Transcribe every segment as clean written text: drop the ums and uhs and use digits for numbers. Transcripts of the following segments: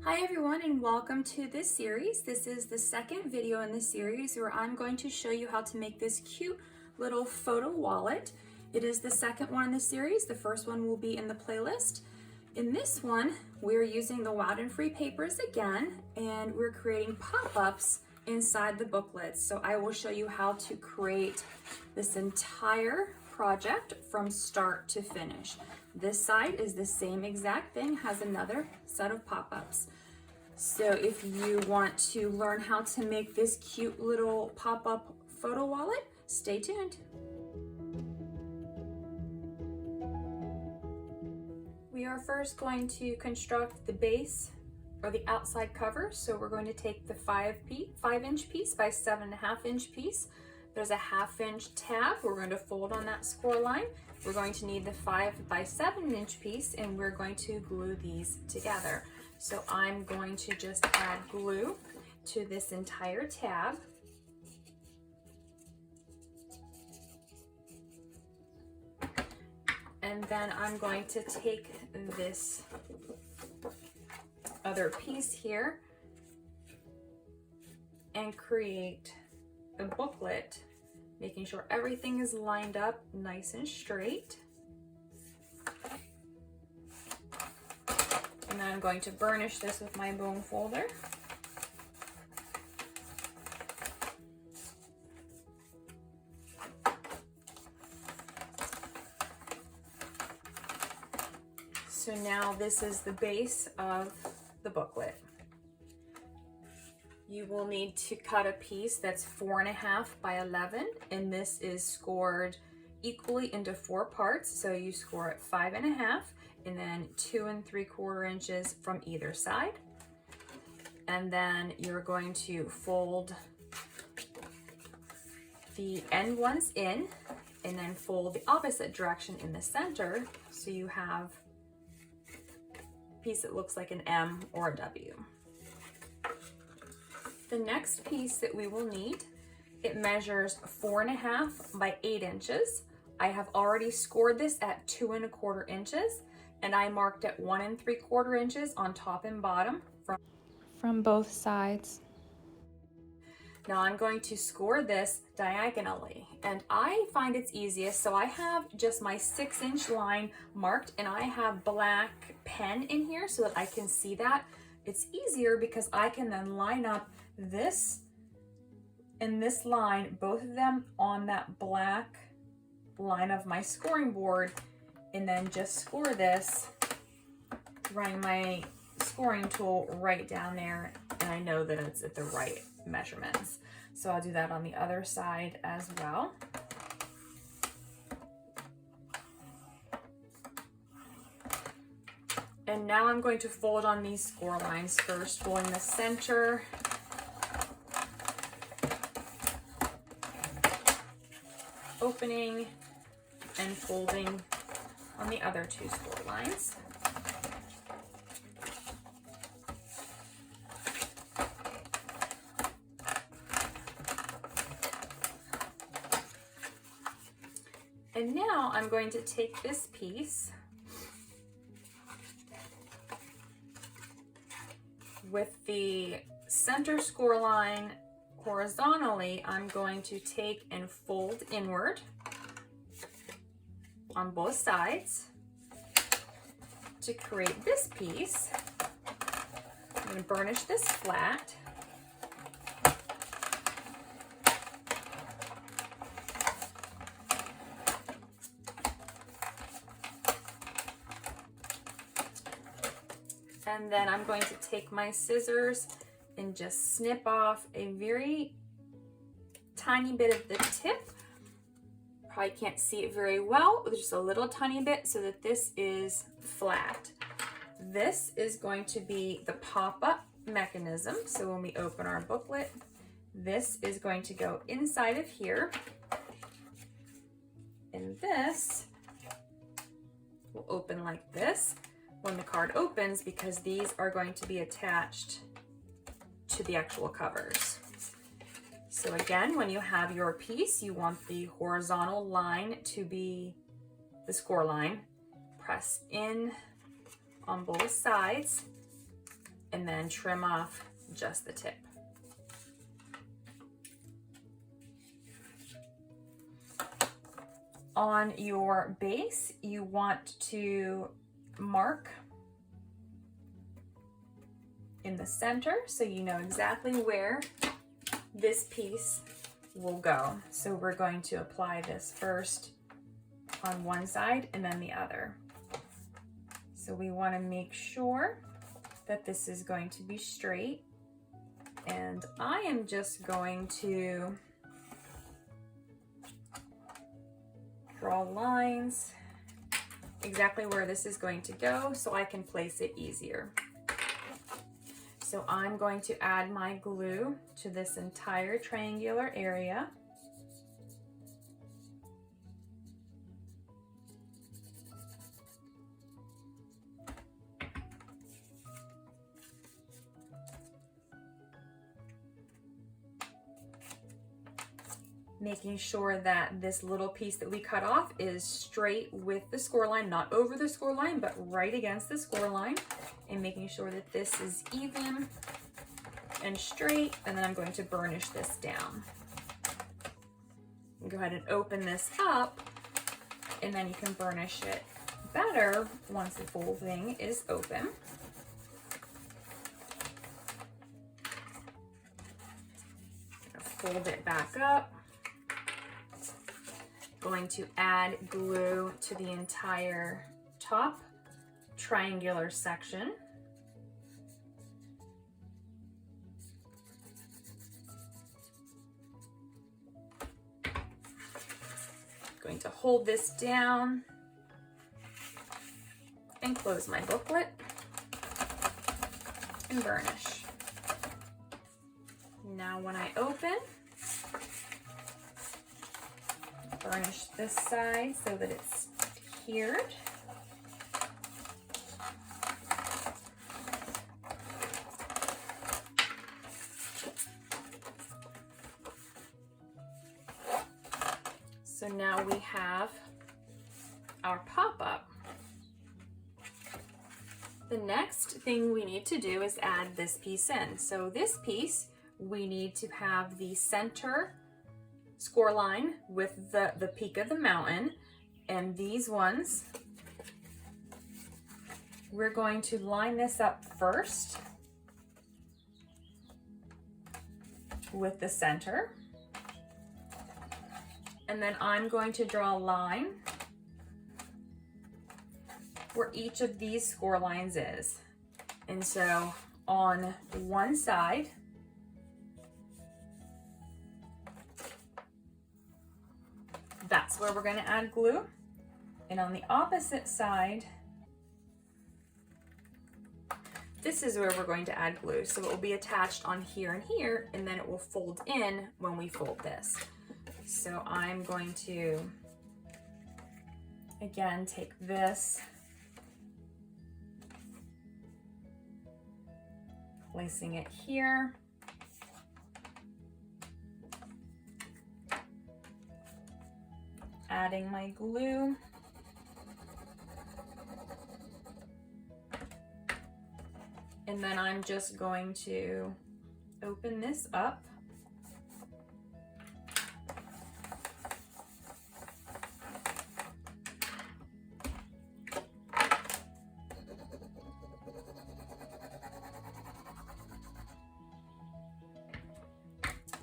Hi everyone, and welcome to this series. This is the second video in this series where I'm going to show you how to make this cute little photo wallet. It is the second one in the series. The first one will be in the playlist. In this one, we're using the Wild and Free papers again, and we're creating pop-ups inside the booklet. So I will show you how to create this entire project from start to finish. This side is the same exact thing, has another set of pop-ups. So if you want to learn how to make this cute little pop-up photo wallet, stay tuned. We are first going to construct the base or the outside cover. So we're going to take the 5-inch piece by 7.5-inch piece. There's a 1/2-inch tab. We're going to fold on that score line. We're going to need the 5 by 7-inch piece, and we're going to glue these together. So I'm going to just add glue to this entire tab. And then I'm going to take this other piece here and create a booklet, making sure everything is lined up nice and straight. And then I'm going to burnish this with my bone folder. So now this is the base of the booklet. You will need to cut a piece that's 4.5 by 11, and this is scored equally into 4 parts. So you score it 5.5 and then 2 3/4 inches from either side. And then you're going to fold the end ones in and then fold the opposite direction in the center. So you have a piece that looks like an M or a W. The next piece that we will need, it measures 4.5 by 8 inches. I have already scored this at 2 1/4 inches, and I marked at 1 3/4 inches on top and bottom from both sides. Now I'm going to score this diagonally, and I find it's easiest, so I have just my 6-inch line marked, and I have black pen in here so that I can see that. It's easier because I can then line up this and this line, both of them on that black line of my scoring board, and then just score this, running my scoring tool right down there, and I know that it's at the right measurements. So I'll do that on the other side as well. And now I'm going to fold on these score lines first, folding the center, opening, and folding on the other 2 score lines. And now I'm going to take this piece with the center score line horizontally. I'm going to take and fold inward on both sides to create this piece. I'm going to burnish this flat. And then I'm going to take my scissors and just snip off a very tiny bit of the tip. Probably can't see it very well, just a little tiny bit, so that this is flat. This is going to be the pop-up mechanism. So when we open our booklet, this is going to go inside of here. And this will open like this when the card opens, because these are going to be attached to the actual covers. So again, when you have your piece, you want the horizontal line to be the score line. Press in on both sides and then trim off just the tip. On your base, you want to mark in the center so you know exactly where this piece will go. So we're going to apply this first on one side and then the other. So we want to make sure that this is going to be straight. And I am just going to draw lines exactly where this is going to go so I can place it easier. So I'm going to add my glue to this entire triangular area. Making sure that this little piece that we cut off is straight with the score line, not over the score line, but right against the score line, and making sure that this is even and straight. And then I'm going to burnish this down. Go ahead and open this up, and then you can burnish it better once the full thing is open. Fold it back up. Going to add glue to the entire top triangular section. Going to hold this down and close my booklet and burnish. Now when I open, burnish this side so that it's adhered. So now we have our pop-up. The next thing we need to do is add this piece in. So this piece, we need to have the center score line with the peak of the mountain, and these ones, we're going to line this up first with the center, and then I'm going to draw a line where each of these score lines is. And so on one side, that's where we're going to add glue. And on the opposite side, this is where we're going to add glue. So it will be attached on here and here, and then it will fold in when we fold this. So I'm going to, again, take this, placing it here. Adding my glue. And then I'm just going to open this up.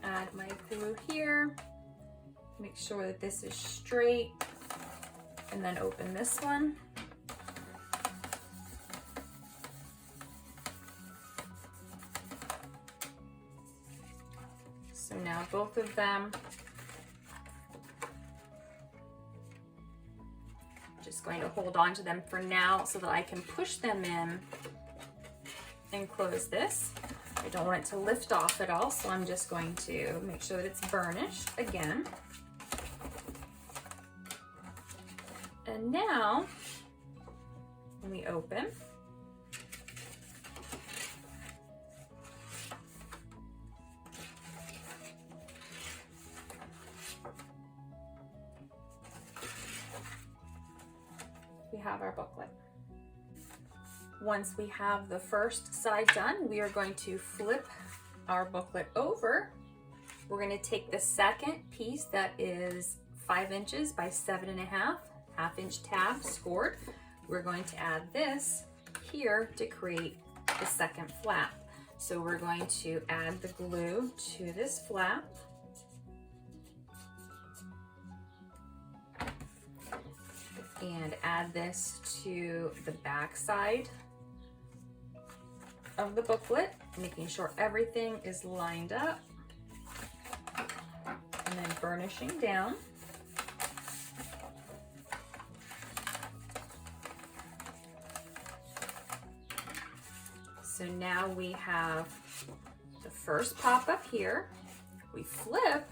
Add my glue here. Make sure that this is straight, and then open this one. So now both of them, just going to hold on to them for now so that I can push them in and close this. I don't want it to lift off at all, so I'm just going to make sure that it's burnished again. And now, when we open, we have our booklet. Once we have the first side done, we are going to flip our booklet over. We're going to take the second piece that is 5 inches by 7.5, half-inch tab scored. We're going to add this here to create the second flap. So we're going to add the glue to this flap. And add this to the back side of the booklet, making sure everything is lined up, and then burnishing down. So now we have the first pop-up here. We flip,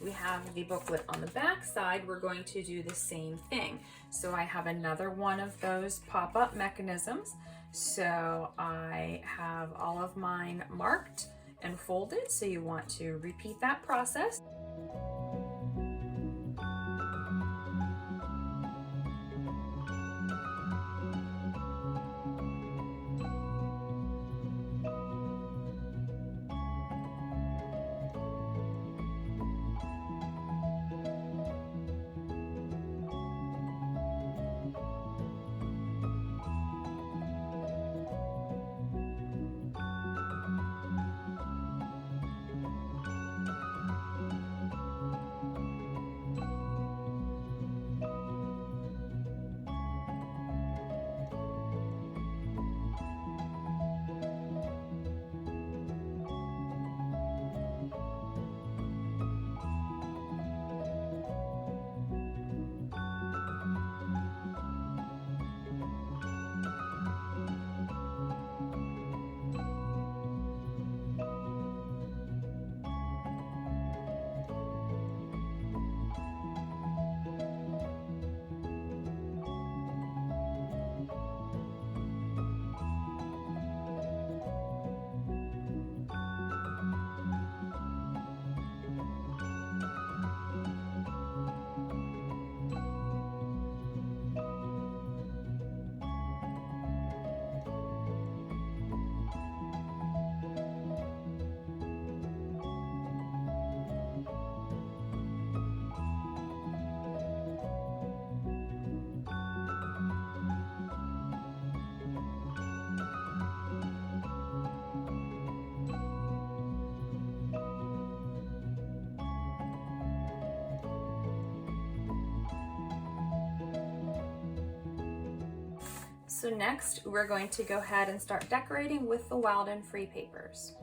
we have the booklet on the back side. We're going to do the same thing. So I have another one of those pop-up mechanisms. So I have all of mine marked and folded. So you want to repeat that process. So next, we're going to go ahead and start decorating with the Wild and Free papers.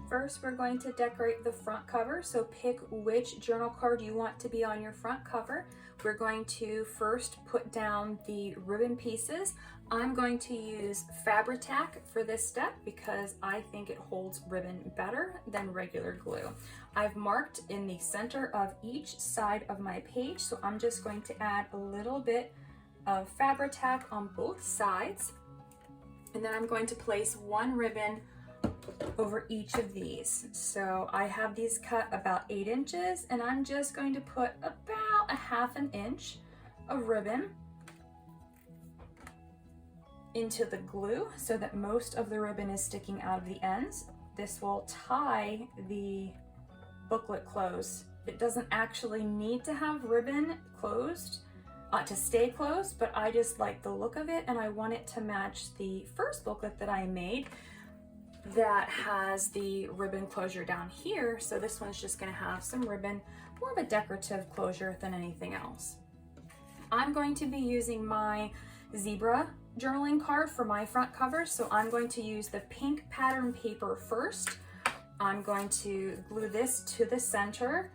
First, we're going to decorate the front cover. So pick which journal card you want to be on your front cover. We're going to first put down the ribbon pieces. I'm going to use Fabri-Tac for this step because I think it holds ribbon better than regular glue. I've marked in the center of each side of my page, so I'm just going to add a little bit of Fabri-Tac on both sides, and then I'm going to place one ribbon over each of these. So I have these cut about 8 inches, and I'm just going to put about a half an inch of ribbon into the glue so that most of the ribbon is sticking out of the ends. This will tie the booklet closed. It doesn't actually need to have ribbon closed to stay closed, but I just like the look of it, and I want it to match the first booklet that I made that has the ribbon closure down here. So this one's just going to have some ribbon, more of a decorative closure than anything else. I'm going to be using my zebra journaling card for my front cover, so I'm going to use the pink pattern paper first. I'm going to glue this to the center,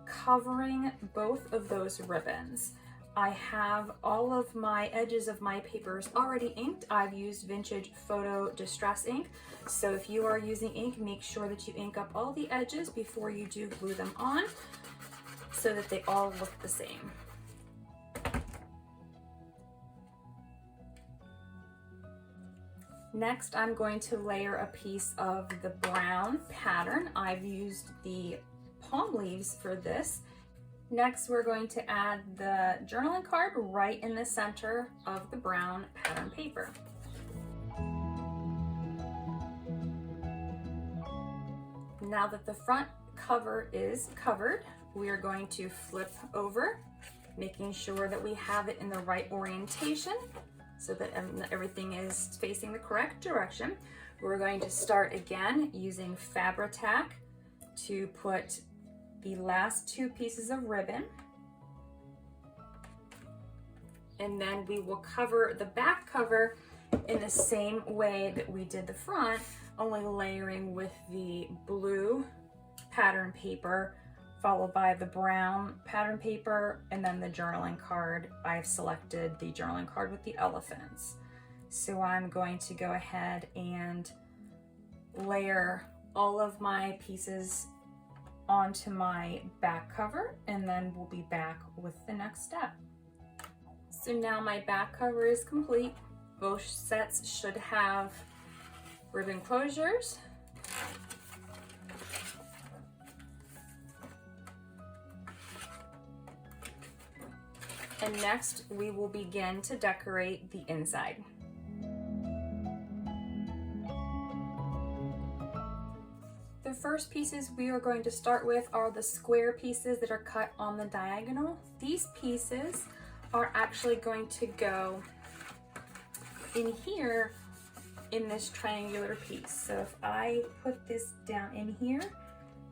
covering both of those ribbons. I have all of my edges of my papers already inked. I've used Vintage Photo Distress ink. So if you are using ink, make sure that you ink up all the edges before you do glue them on so that they all look the same. Next, I'm going to layer a piece of the brown pattern. I've used the palm leaves for this. Next, we're going to add the journaling card right in the center of the brown pattern paper. Now that the front cover is covered, we are going to flip over, making sure that we have it in the right orientation so that everything is facing the correct direction. We're going to start again using Fabri-Tac to put the last 2 pieces of ribbon. And then we will cover the back cover in the same way that we did the front, only layering with the blue pattern paper, followed by the brown pattern paper, and then the journaling card. I've selected the journaling card with the elephants. So I'm going to go ahead and layer all of my pieces onto my back cover, and then we'll be back with the next step. So now my back cover is complete. Both sets should have ribbon closures. And next we will begin to decorate the inside. The first pieces we are going to start with are the square pieces that are cut on the diagonal. These pieces are actually going to go in here in this triangular piece. So if I put this down in here,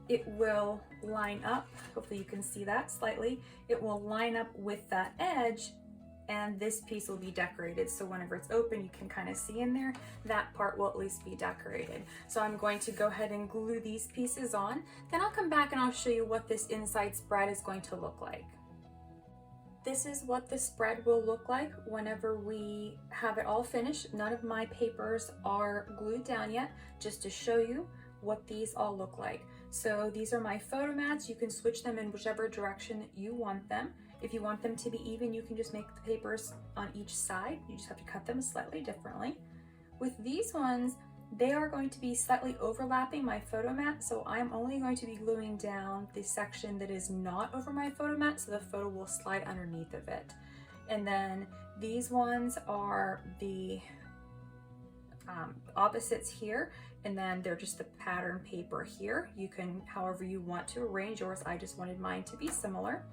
it will line up. Hopefully you can see that slightly. It will line up with that edge, and this piece will be decorated. So whenever it's open, you can kind of see in there, that part will at least be decorated. So I'm going to go ahead and glue these pieces on. Then I'll come back and I'll show you what this inside spread is going to look like. This is what the spread will look like whenever we have it all finished. None of my papers are glued down yet, just to show you what these all look like. So these are my photo mats. You can switch them in whichever direction you want them. If you want them to be even, you can just make the papers on each side. You just have to cut them slightly differently. With these ones, they are going to be slightly overlapping my photo mat, so I'm only going to be gluing down the section that is not over my photo mat, so the photo will slide underneath of it. And then these ones are the opposites here, and then they're just the pattern paper here. You can, however you want to arrange yours. I just wanted mine to be similar.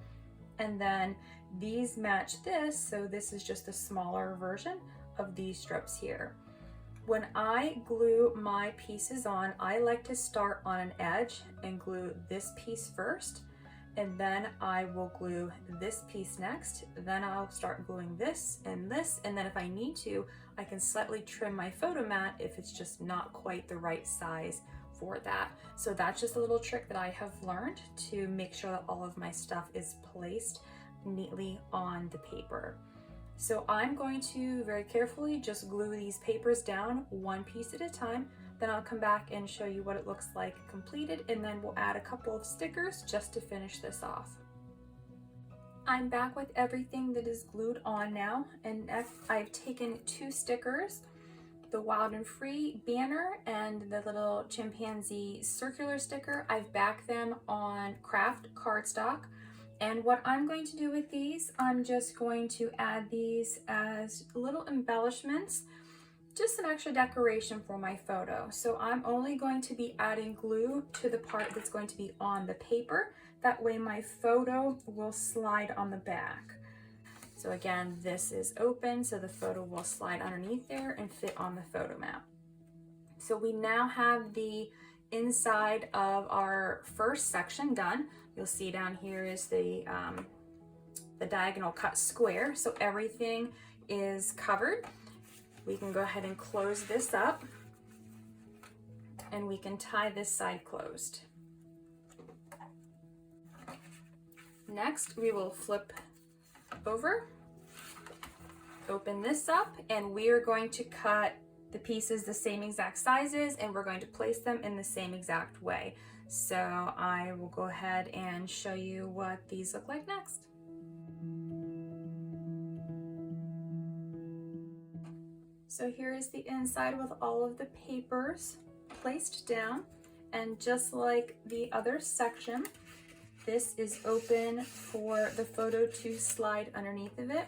And then these match this, so this is just a smaller version of these strips here. When I glue my pieces on, I like to start on an edge and glue this piece first, and then I will glue this piece next. Then I'll start gluing this, and then if I need to, I can slightly trim my photo mat if it's just not quite the right size for that. So that's just a little trick that I have learned to make sure that all of my stuff is placed neatly on the paper. So I'm going to very carefully just glue these papers down one piece at a time. Then I'll come back and show you what it looks like completed, and then we'll add a couple of stickers just to finish this off. I'm back with everything that is glued on now, and I've taken 2 stickers, the Wild and Free banner and the little chimpanzee circular sticker. I've backed them on craft cardstock. And what I'm going to do with these, I'm just going to add these as little embellishments, just some extra decoration for my photo. So I'm only going to be adding glue to the part that's going to be on the paper. That way my photo will slide on the back. So again, this is open, so the photo will slide underneath there and fit on the photo mat. So we now have the inside of our first section done. You'll see down here is the diagonal cut square, so everything is covered. We can go ahead and close this up, and we can tie this side closed. Next, we will flip over, open this up, and we are going to cut the pieces the same exact sizes, and we're going to place them in the same exact way. So I will go ahead and show you what these look like next. So here is the inside with all of the papers placed down, and just like the other section, This is open for the photo to slide underneath of it.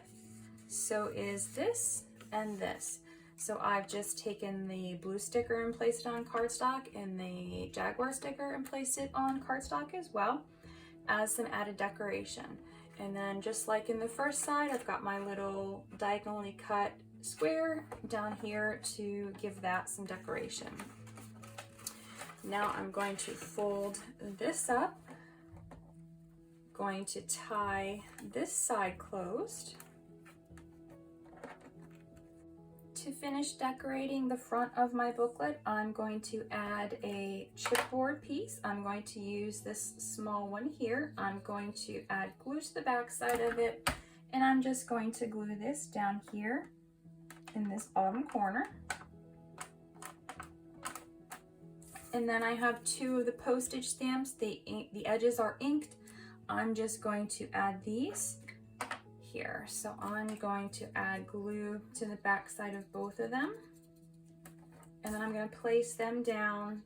So is this and this. So I've just taken the blue sticker and placed it on cardstock, and the Jaguar sticker and placed it on cardstock as well as some added decoration. And then just like in the first side, I've got my little diagonally cut square down here to give that some decoration. Now I'm going to fold this up, going to tie this side closed. To finish decorating the front of my booklet, I'm going to add a chipboard piece. I'm going to use this small one here. I'm going to add glue to the back side of it, and I'm just going to glue this down here in this bottom corner. And then I have two of the postage stamps. The edges are inked. I'm just going to add these here. So I'm going to add glue to the back side of both of them, and then I'm going to place them down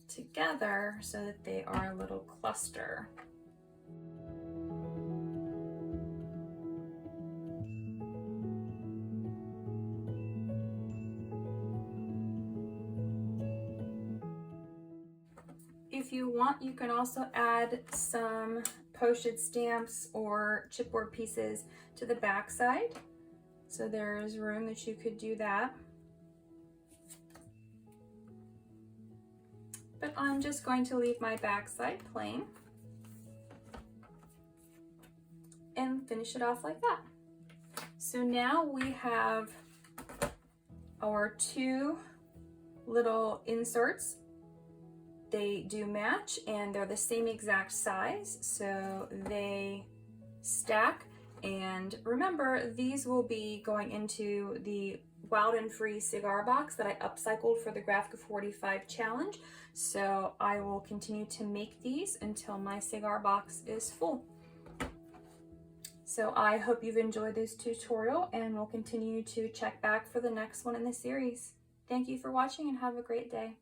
together so that they are a little cluster. If you want, you can also add some postage stamps or chipboard pieces to the back side. So there's room that you could do that. But I'm just going to leave my back side plain and finish it off like that. So now we have our two little inserts. They do match and they're the same exact size, so they stack. And remember, these will be going into the Wild and Free cigar box that I upcycled for the Graphic 45 challenge. So I will continue to make these until my cigar box is full. So I hope you've enjoyed this tutorial, and we'll continue to check back for the next one in the series. Thank you for watching and have a great day.